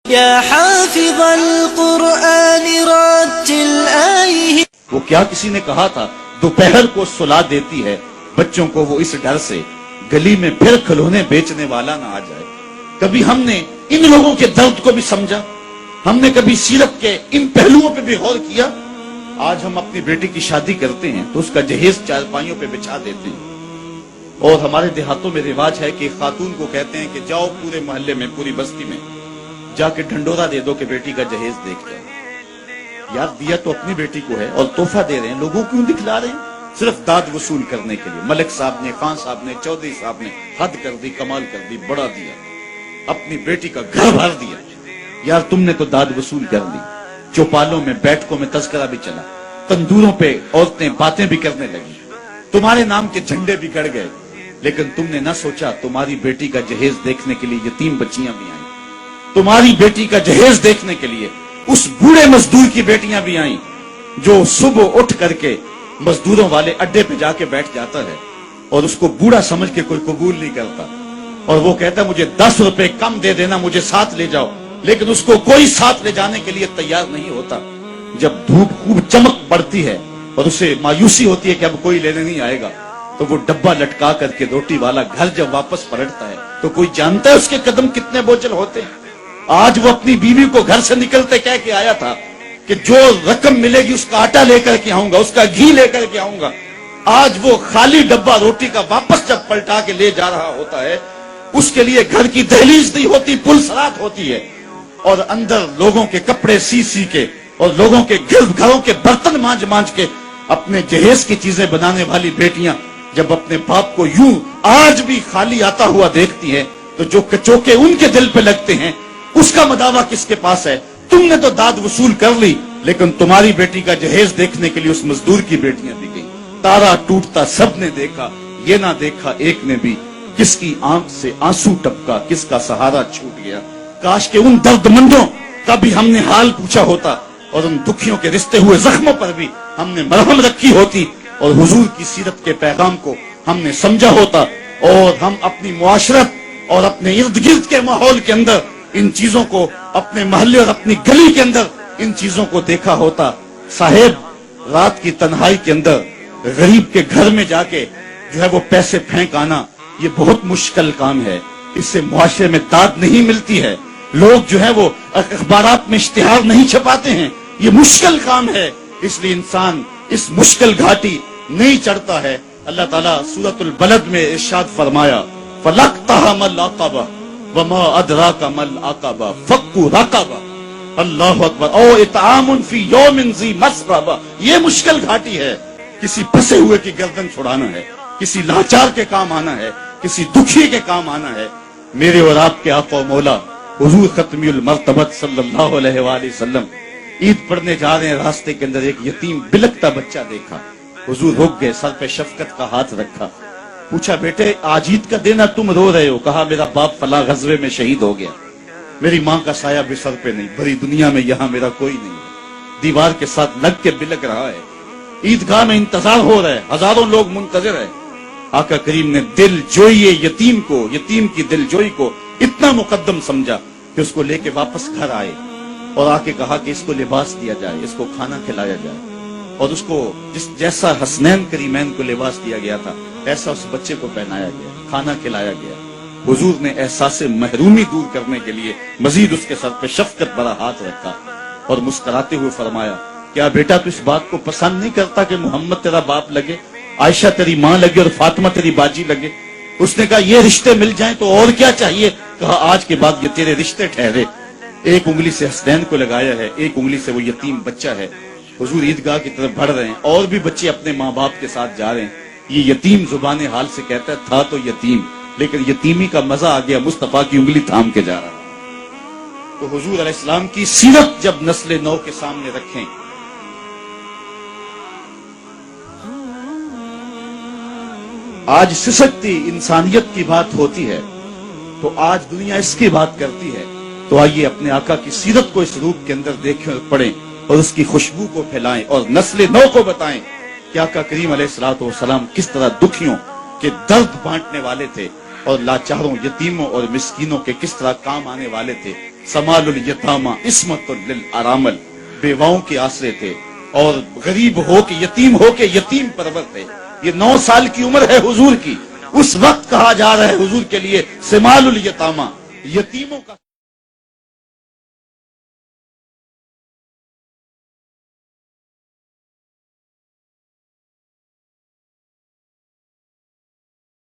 يا حافظ القرآن رتل آيه. وہ کیا کسی نے کہا تھا دوپہر کو سلا دیتی ہے بچوں کو وہ اس ڈر سے گلی میں پھر کھلونے بیچنے والا نہ آ جائے. کبھی ہم نے ان لوگوں کے درد کو بھی سمجھا؟ ہم نے کبھی سیرت کے ان پہلوؤں پہ بھی غور کیا؟ آج ہم اپنی بیٹی کی شادی کرتے ہیں تو اس کا جہیز چارپائیوں پہ بچھا دیتے ہیں، اور ہمارے دیہاتوں میں رواج ہے کہ خاتون کو کہتے ہیں کہ جاؤ پورے محلے میں پوری بستی میں جا کے ڈھنڈورا دے دو کہ بیٹی کا جہیز دیکھ جاؤ. یار دیا تو اپنی بیٹی کو ہے اور تحفہ دے رہے ہیں، لوگوں کیوں دکھلا رہے ہیں؟ صرف داد وصول کرنے کے لیے. ملک صاحب نے، خان صاحب نے، چودھری صاحب نے حد کر دی، کمال کر دی، بڑا دیا، اپنی بیٹی کا گھر بھر دیا. یار تم نے تو داد وصول کر دی. چوپالوں میں بیٹھکوں میں تذکرہ بھی چلا، تندوروں پہ عورتیں باتیں بھی کرنے لگی، تمہارے نام کے جھنڈے بھی گڑ گئے، لیکن تم نے نہ سوچا تمہاری بیٹی کا جہیز دیکھنے کے لیے یتیم بچیاں بھی آئیں. تمہاری بیٹی کا جہیز دیکھنے کے لیے اس بوڑھے مزدور کی بیٹیاں بھی آئیں جو صبح اٹھ کر کے مزدوروں والے اڈے پہ جا کے بیٹھ جاتا ہے اور اس کو بوڑھا سمجھ کے کوئی قبول نہیں کرتا، اور وہ کہتا ہے مجھے 10 روپے کم دے دینا، مجھے ساتھ لے جاؤ، لیکن اس کو کوئی ساتھ لے جانے کے لیے تیار نہیں ہوتا. جب دھوپ خوب چمک پڑتی ہے اور اسے مایوسی ہوتی ہے کہ اب کوئی لینے نہیں آئے گا، تو وہ ڈبہ لٹکا کر کے روٹی والا گھر جب واپس پلٹتا ہے تو کوئی جانتا ہے اس کے قدم کتنے بوجھل ہوتے ہیں. آج وہ اپنی بیوی کو گھر سے نکلتے کہہ کے آیا تھا کہ جو رقم ملے گی اس کا آٹا لے کر کے آؤں گا، اس کا گھی لے کر کے آؤں گا. آج وہ خالی ڈبہ روٹی کا واپس جب پلٹا کے لے جا رہا ہوتا ہے، اس کے لیے گھر کی دہلیز نہیں ہوتی، پلسرات ہوتی ہے، اور اندر لوگوں کے کپڑے سی سی کے اور لوگوں کے گھروں کے برتن مانج مانج کے اپنے جہیز کی چیزیں بنانے والی بیٹیاں جب اپنے باپ کو یوں آج بھی خالی آتا ہوا دیکھتی ہیں تو جو کچوکے ان کے دل پہ لگتے ہیں اس کا مداوع کس کے پاس ہے؟ تم نے تو داد وصول کر لی، لیکن تمہاری بیٹی کا جہیز دیکھنے کے لیے اس مزدور کی بیٹیاں بھی گئی. تارا ٹوٹتا سب نے دیکھا، یہ نہ دیکھا ایک نے بھی، کس کی آنکھ سے آنسو ٹپکا، کس کا سہارا چھوٹ گیا. کاش کہ ان درد مندوں کا بھی ہم نے حال پوچھا ہوتا اور ان دکھیوں کے رشتے ہوئے زخموں پر بھی ہم نے مرہم رکھی ہوتی اور حضور کی سیرت کے پیغام کو ہم نے سمجھا ہوتا، اور ہم اپنی معاشرت اور اپنے ارد گرد کے ماحول کے اندر ان چیزوں کو، اپنے محلے اور اپنی گلی کے اندر ان چیزوں کو دیکھا ہوتا. صاحب رات کی تنہائی کے اندر غریب کے گھر میں جا کے جو ہے وہ پیسے پھینک آنا یہ بہت مشکل کام ہے. اس سے معاشرے میں داد نہیں ملتی ہے. لوگ جو ہے وہ اخبارات میں اشتہار نہیں چھپاتے ہیں. یہ مشکل کام ہے، اس لیے انسان اس مشکل گھاٹی نہیں چڑھتا ہے. اللہ تعالیٰ سورۃ البلد میں ارشاد فرمایا فَلَقْتَحَمَ الْعَقَبَةَ وَمَا أَدْرَاكَ مَا الْعَقَبَةُ فَكُّ رَقَبَةٍ. اللہ اکبر. او اطعام فی یوم ذی مسغبہ. یہ مشکل گھاٹی ہے. کسی پھنسے ہوئے کی گردن چھڑانا ہے، کسی لاچار کے کام آنا ہے، کسی دکھی کے کام آنا ہے. میرے اور آپ کے آقا و مولا حضور ختمی المرتبت صلی اللہ علیہ وآلہ وسلم عید پڑھنے جا رہے ہیں، راستے کے اندر ایک یتیم بلکتا بچہ دیکھا. حضور رک گئے، سر پہ شفقت کا ہاتھ رکھا، پوچھا بیٹے آج عید کا دن ہے تم رو رہے ہو؟ کہا میرا باپ فلاں غزوے میں شہید ہو گیا، میری ماں کا سایہ بھی سر پہ نہیں، بڑی دنیا میں یہاں میرا کوئی نہیں ہے. دیوار کے ساتھ لگ کے بلک رہا ہے. عیدگاہ میں انتظار ہو رہا ہے، ہزاروں لوگ منتظر ہیں. آقا کریم نے دل جوئی یتیم کو، یتیم کی دل جوئی کو اتنا مقدم سمجھا کہ اس کو لے کے واپس گھر آئے اور آ کے کہا کہ اس کو لباس دیا جائے، اس کو کھانا کھلایا جائے، اور اس کو جیسا حسنین کریمین کو لباس دیا گیا تھا ایسا اس بچے کو پہنایا گیا، کھانا کھلایا گیا. حضور نے احساس محرومی دور کرنے کے لیے مزید اس کے سر پہ شفقت بھرا ہاتھ رکھا اور مسکراتے ہوئے فرمایا کیا بیٹا تو اس بات کو پسند نہیں کرتا کہ محمد تیرا باپ لگے، عائشہ تیری ماں لگے اور فاطمہ تیری باجی لگے؟ اس نے کہا یہ رشتے مل جائیں تو اور کیا چاہیے. کہا آج کے بعد یہ تیرے رشتے ٹھہرے. ایک انگلی سے حسنین کو لگایا ہے، ایک انگلی سے وہ یتیم بچہ ہے. حضور عیدگاہ کی طرف بڑھ رہے ہیں، اور بھی بچے اپنے ماں باپ کے ساتھ جا رہے ہیں. یہ یتیم زبان حال سے کہتا ہے تھا تو یتیم، لیکن یتیمی کا مزہ آ گیا، مصطفیٰ کی انگلی تھام کے جا رہا. تو حضور علیہ السلام کی سیرت جب نسل نو کے سامنے رکھیں، آج سسکتی انسانیت کی بات ہوتی ہے تو آج دنیا اس کی بات کرتی ہے. تو آئیے اپنے آقا کی سیرت کو اس روپ کے اندر دیکھیں، پڑھیں اور اس کی خوشبو کو پھیلائیں اور نسل نو کو بتائیں کہ آقا کریم علیہ الصلوۃ والسلام کس طرح دکھیوں کے درد بانٹنے والے تھے اور لاچاروں، یتیموں اور مسکینوں کے کس طرح کام آنے والے تھے. سمال الیتاما عصمت للارامل، بیواؤں کے آسرے تھے اور غریب ہو کے یتیم ہو کے یتیم پرور تھے. یہ 9 سال کی عمر ہے حضور کی، اس وقت کہا جا رہا ہے حضور کے لیے سمال الیتاما، یتیموں کا